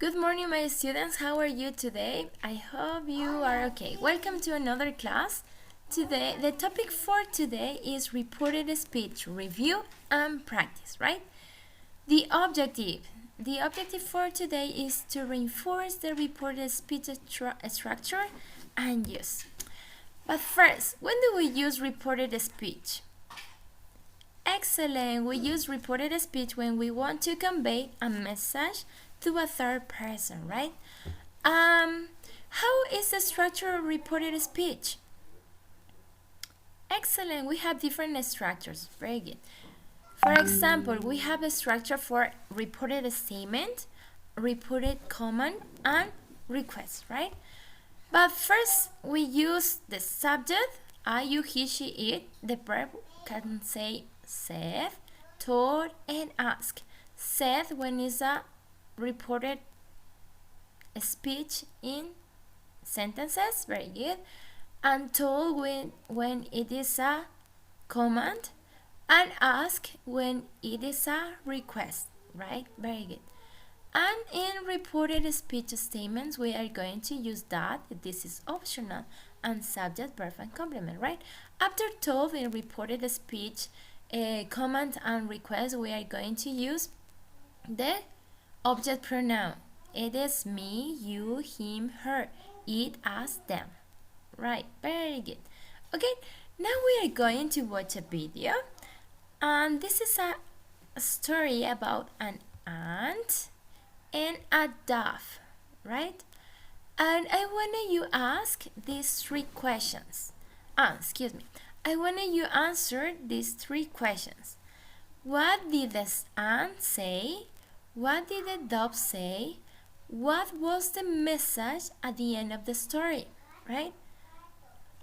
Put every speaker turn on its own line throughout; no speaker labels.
Good morning, my students. How are you today? I hope you are okay. Welcome to another class. Today, the topic for today is reported speech review and practice, right? The objective for today is to reinforce the reported speech structure and use. But first, when do we use reported speech? Excellent. We use reported speech when we want to convey a message to a third person, right? How is the structure of reported speech? Excellent. We have different structures. Very good. For example, we have a structure for reported statement, reported comment, and request, right? But first, we use the subject, I, you, he, she, it. The verb can say said, told, and asked. Said when it's a reported speech in sentences, very good, and told when it is a command, and ask when it is a request, right? Very good. And in reported speech statements, we are going to use that, this is optional, and subject, verb, and complement, right? After told in reported speech, command and request, we are going to use the object pronoun. It is me, you, him, her, it, us, them. Right, very good. Okay, now we are going to watch a video. And this is a story about an ant and a dove, right? And I want you ask these three questions. I want you answer these three questions. What did the ant say? What did the dove say? What was the message at the end of the story, right?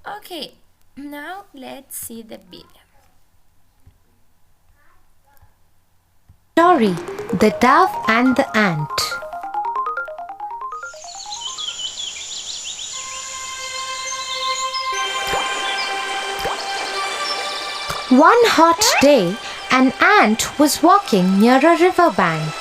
Okay, now let's see the video.
Story: The Dove and the Ant. One hot day, an ant was walking near a river bank.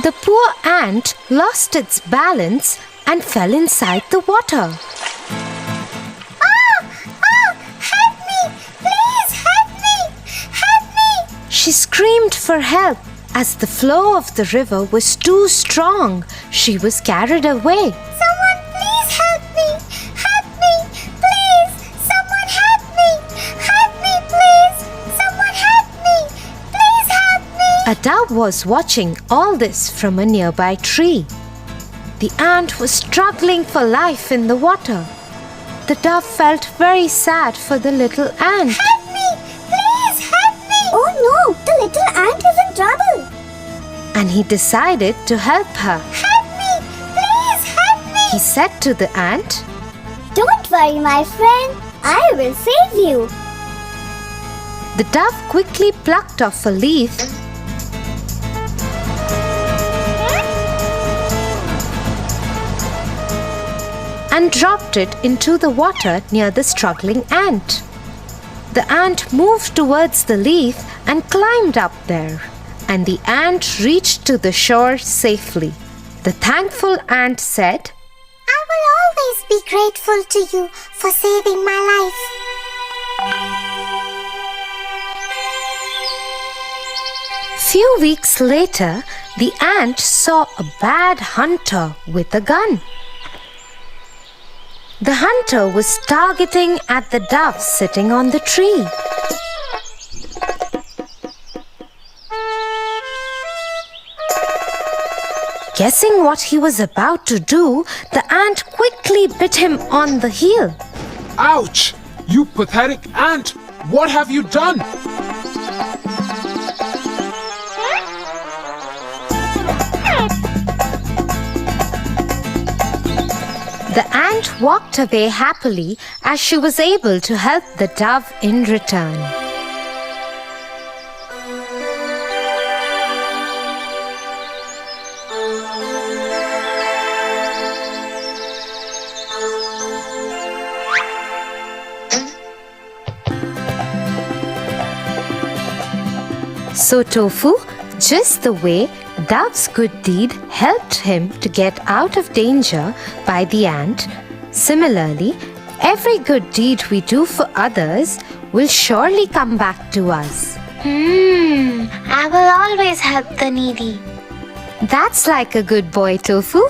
The poor ant lost its balance and fell inside the water.
Help me! Please help me! Help me!
She screamed for help. As the flow of the river was too strong, she was carried away.
Someone please help me! Help me! Please! Someone help me! Help me, please! Someone help me! Please help me!
A dove was watching all this from a nearby tree. The ant was struggling for life in the water. The dove felt very sad for the little ant.
Help me! Please help me! Oh no! The little ant is in trouble!
And he decided to help her.
Help me! Please help me!
He said to the ant,
Don't worry, my friend. I will save you.
The dove quickly plucked off a leaf and dropped it into the water near the struggling ant. The ant moved towards the leaf and climbed up there, and the ant reached to the shore safely. The thankful ant said,
I will always be grateful to you for saving my life.
Few weeks later, the ant saw a bad hunter with a gun. The hunter was targeting at the dove sitting on the tree. Guessing what he was about to do, the ant quickly bit him on the heel.
Ouch! You pathetic ant! What have you done?
The ant walked away happily as she was able to help the dove in return. So Tofu, just the way Dove's good deed helped him to get out of danger by the ant, similarly, every good deed we do for others will surely come back to us.
I will always help the needy.
That's like a good boy, Tofu.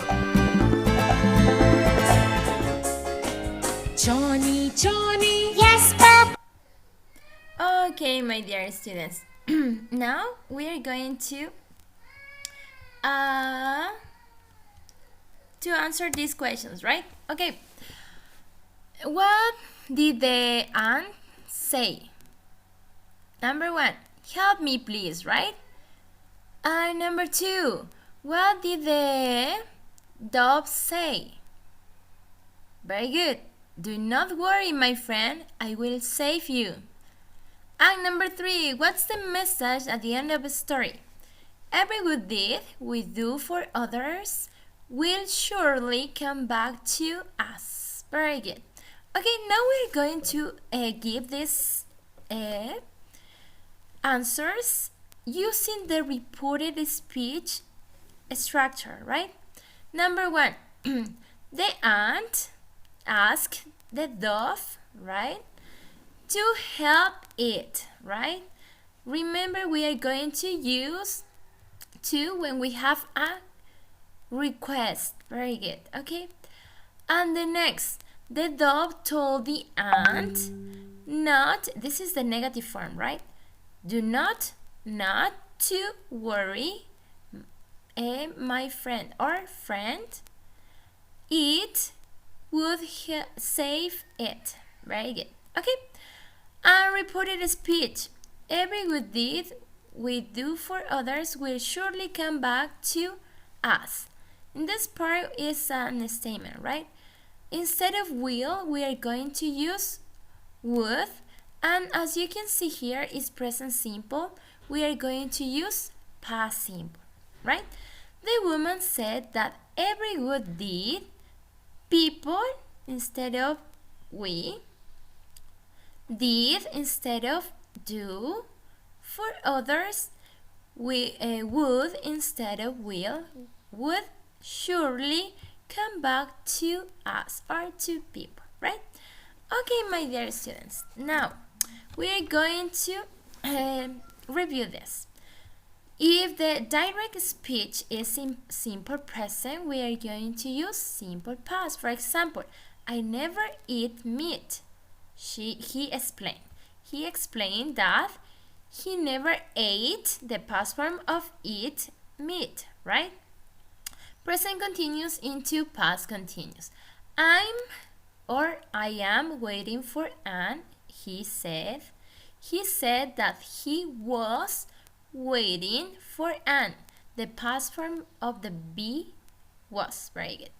Johnny, Johnny.
Yes, Papa.
Okay, my dear students. Now we are going to answer these questions, right? Okay. What did the ant say? Number 1, help me please, right? And number 2, what did the dove say? Very good. Do not worry, my friend, I will save you. And number 3, what's the message at the end of the story? Every good deed we do for others will surely come back to us. Very good. Okay, now we're going to give these answers using the reported speech structure, right? Number 1, the ant asked the dove, right, to help it, right? Remember, we are going to use to when we have a request. Very good. Okay. And the next, the dove told the ant not, this is the negative form, right? Do not to worry, my friend or friend. It would save it. Very good. Okay. Unreported speech. Every good deed we do for others will surely come back to us. In this part is an statement, right? Instead of will, we are going to use would. And as you can see here is present simple. We are going to use past simple, right? The woman said that every good deed, people instead of we, did instead of do, for others we would instead of will, would surely come back to us or to people, right? Okay, my dear students, now we are going to review this. If the direct speech is in simple present, we are going to use simple past. For example, I never eat meat. He explained. He explained that he never ate, the past form of eat, meat, right? Present continuous into past continuous. I am waiting for Anne, he said. He said that he was waiting for Anne. The past form of the be was. Very good.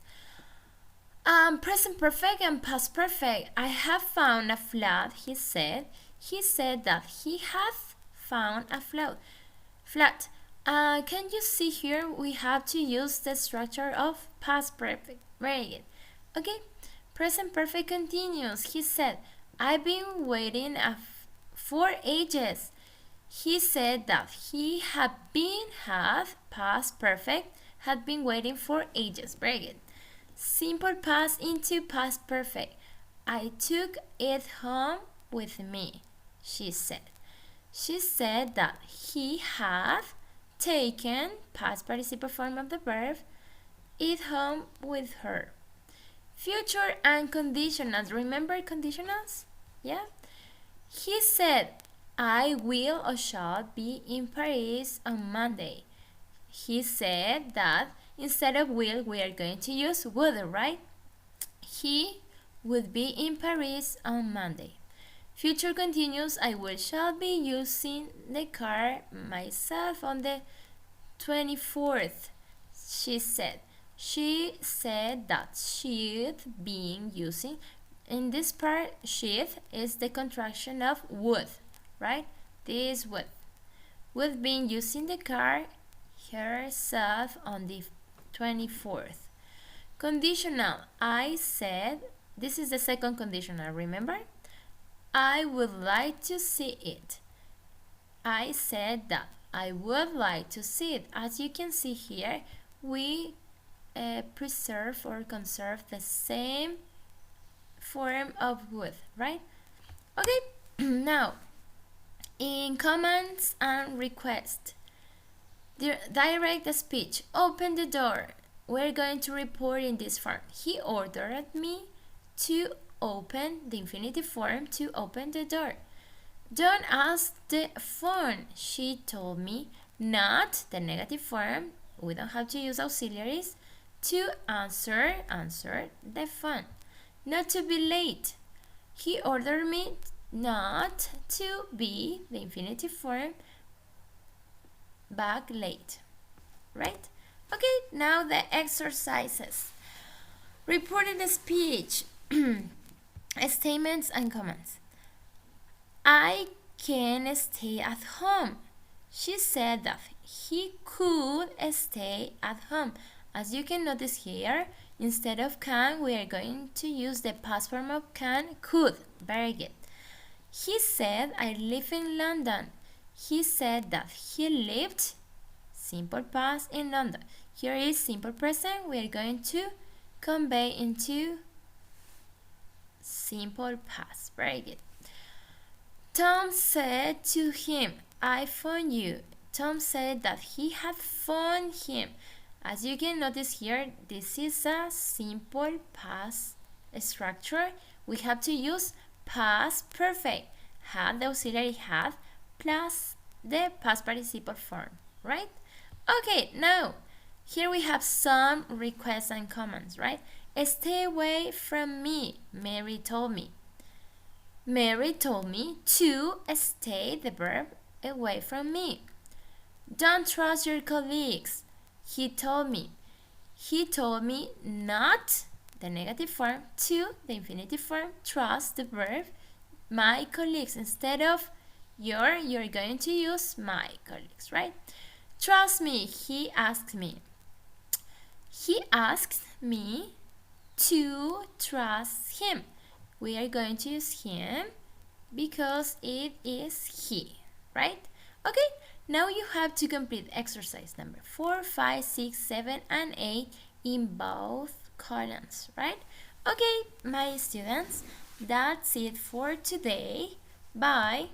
Present perfect and past perfect. I have found a flat, he said. He said that he has found a flat. Can you see here we have to use the structure of past perfect. Very good. Okay. Present perfect continuous. He said, I've been waiting for ages. He said that he had past perfect, had been waiting for ages. Very good. Simple past into past perfect. I took it home with me, she said. She said that he had taken, past participle form of the verb, it home with her. Future and conditionals. Remember conditionals? Yeah? He said, I will or shall be in Paris on Monday. He said that instead of will, we are going to use would, right? He would be in Paris on Monday. Future continuous, I will shall be using the car myself on the 24th, she said. She said that she'd been using, in this part, she'd is the contraction of would, right? This would been using the car herself on the 24th. Conditional, I said, this is the second conditional, remember? I would like to see it. I said that I would like to see it. As you can see here, we preserve or conserve the same form of would, right? Okay, now in commands and requests, direct speech, open the door. We're going to report in this form. He ordered me to open the infinitive form to open the door. Don't ask the phone. She told me not the negative form. We don't have to use auxiliaries to answer the phone. Not to be late. He ordered me not to be the infinitive form back late. Right? Okay, now the exercises. Reporting the speech, statements and comments. I can stay at home. She said that he could stay at home. As you can notice here, instead of can, we are going to use the past form of can, could. Very good. He said, I live in London. He said that he lived, simple past, in London. Here is simple present. We are going to convey into simple past. Very good. Tom said to him, I found you. Tom said that he had found him. As you can notice here, this is a simple past structure. We have to use past perfect. Had, the auxiliary had, plus the past participle form, right? Okay, now, here we have some requests and commands, right? Stay away from me, Mary told me. Mary told me to stay, the verb, away from me. Don't trust your colleagues. He told me. He told me not, the negative form, to, the infinitive form, trust, the verb, my colleagues. Instead of you're going to use my colleagues, right? Trust me, he asked me. He asked me to trust him. We are going to use him because it is he, right? Okay, now you have to complete exercise number 4, 5, 6, 7, and 8 in both columns, right? Okay, my students, that's it for today. Bye.